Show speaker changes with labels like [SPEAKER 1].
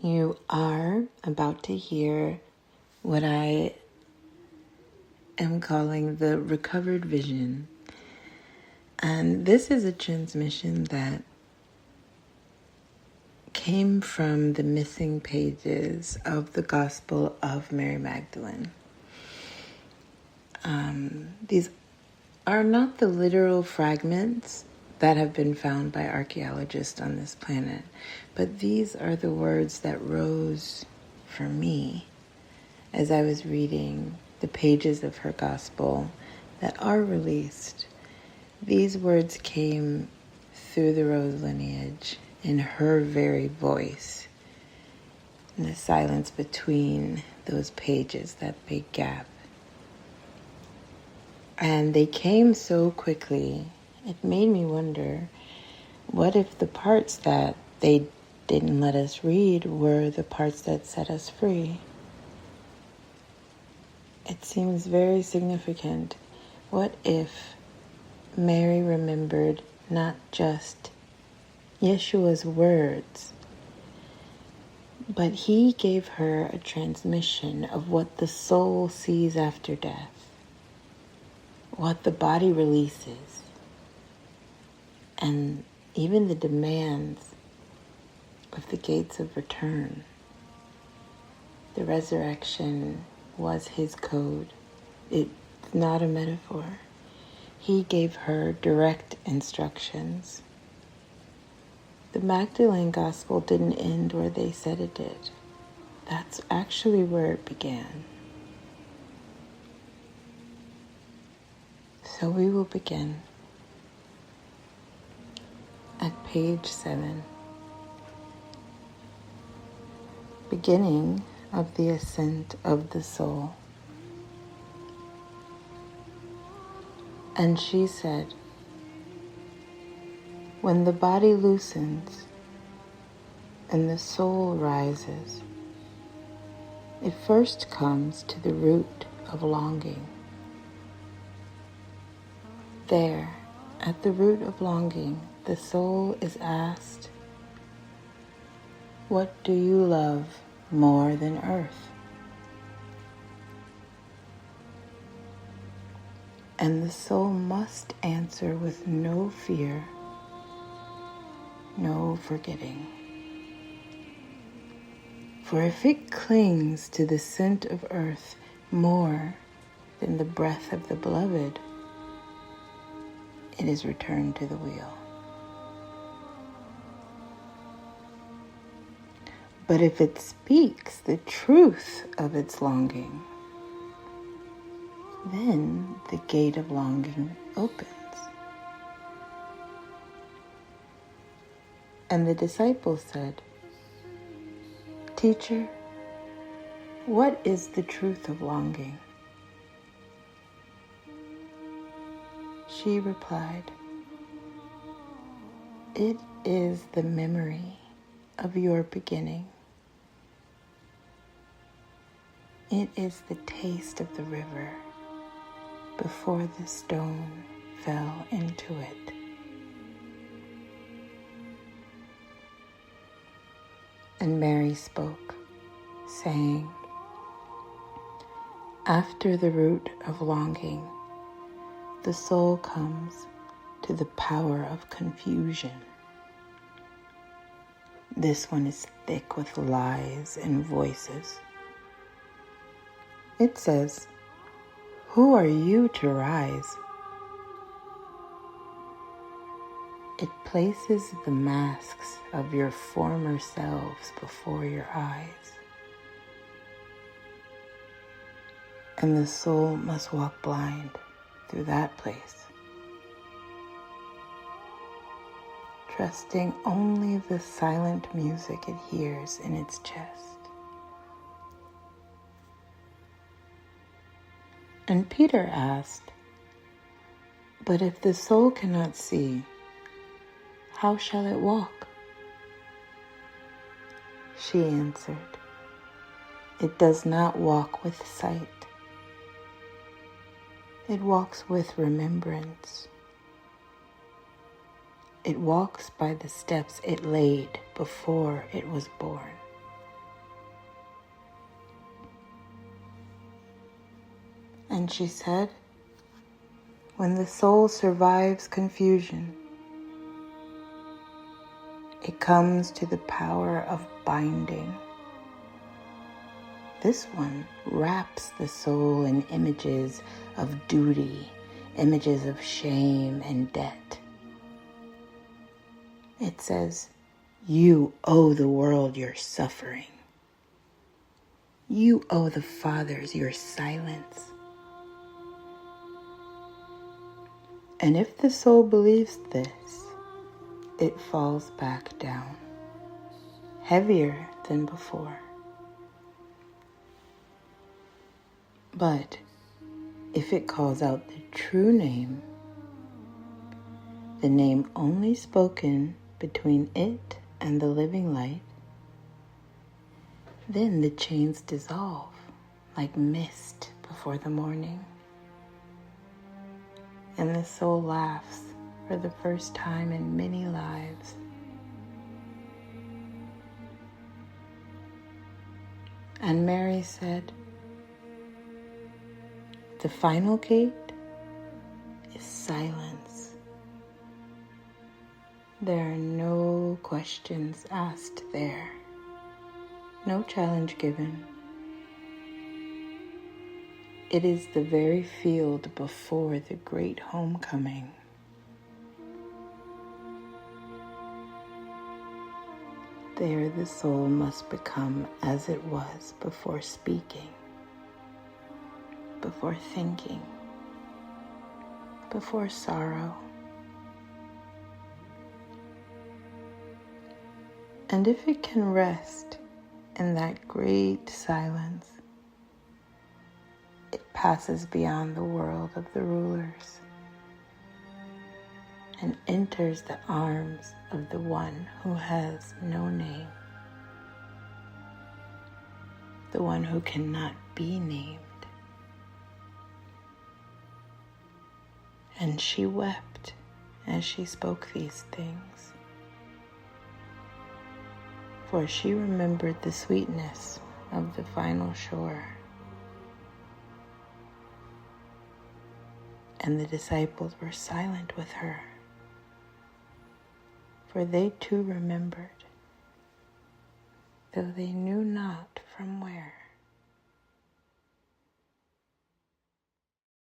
[SPEAKER 1] You are about to hear what I am calling the recovered vision. And this is a transmission that came from the missing pages of the Gospel of Mary Magdalene. These are not the literal fragments that have been found by archaeologists on this planet, but these are the words that rose for me as I was reading the pages of her Gospel that are released. These words came through the Rose lineage in her very voice, in the silence between those pages, that big gap. And they came so quickly, it made me wonder, what if the parts that they didn't let us read were the parts that set us free? It seems very significant. What if Mary remembered not just Yeshua's words, but he gave her a transmission of what the soul sees after death, what the body releases, and even the demands of the gates of return. The resurrection was his code. It's not a metaphor. He gave her direct instructions. The Magdalene Gospel didn't end where they said it did. That's actually where it began. So we will begin at page 7, beginning of the ascent of the soul. And she said, when the body loosens and the soul rises, it first comes to the root of longing. There, at the root of longing, the soul is asked, what do you love more than earth? And the soul must answer with no fear, no forgetting. For if it clings to the scent of earth more than the breath of the beloved, it is returned to the wheel. But if it speaks the truth of its longing, then the gate of longing opens. And the disciples said, Teacher, what is the truth of longing? She replied, it is the memory of your beginning. It is the taste of the river before the stone fell into it. And Mary spoke, saying, after the root of longing, the soul comes to the power of confusion. This one is thick with lies and voices. It says, who are you to rise? It places the masks of your former selves before your eyes. And the soul must walk blind through that place, trusting only the silent music it hears in its chest. And Peter asked, but if the soul cannot see, how shall it walk? She answered, it does not walk with sight. It walks with remembrance. It walks by the steps it laid before it was born. And she said, when the soul survives confusion, it comes to the power of binding. This one wraps the soul in images of duty, images of shame and debt. It says, you owe the world your suffering. You owe the fathers your silence. And if the soul believes this, it falls back down, heavier than before. But if it calls out the true name, the name only spoken between it and the living light, then the chains dissolve like mist before the morning. And the soul laughs for the first time in many lives. And Mary said, the final gate is silence. There are no questions asked there, no challenge given. It is the very field before the great homecoming. There the soul must become as it was before speaking, before thinking, before sorrow. And if it can rest in that great silence, it passes beyond the world of the rulers and enters the arms of the one who has no name, the one who cannot be named. And she wept as she spoke these things, for she remembered the sweetness of the final shore. And the disciples were silent with her, for they too remembered, though they knew not from where.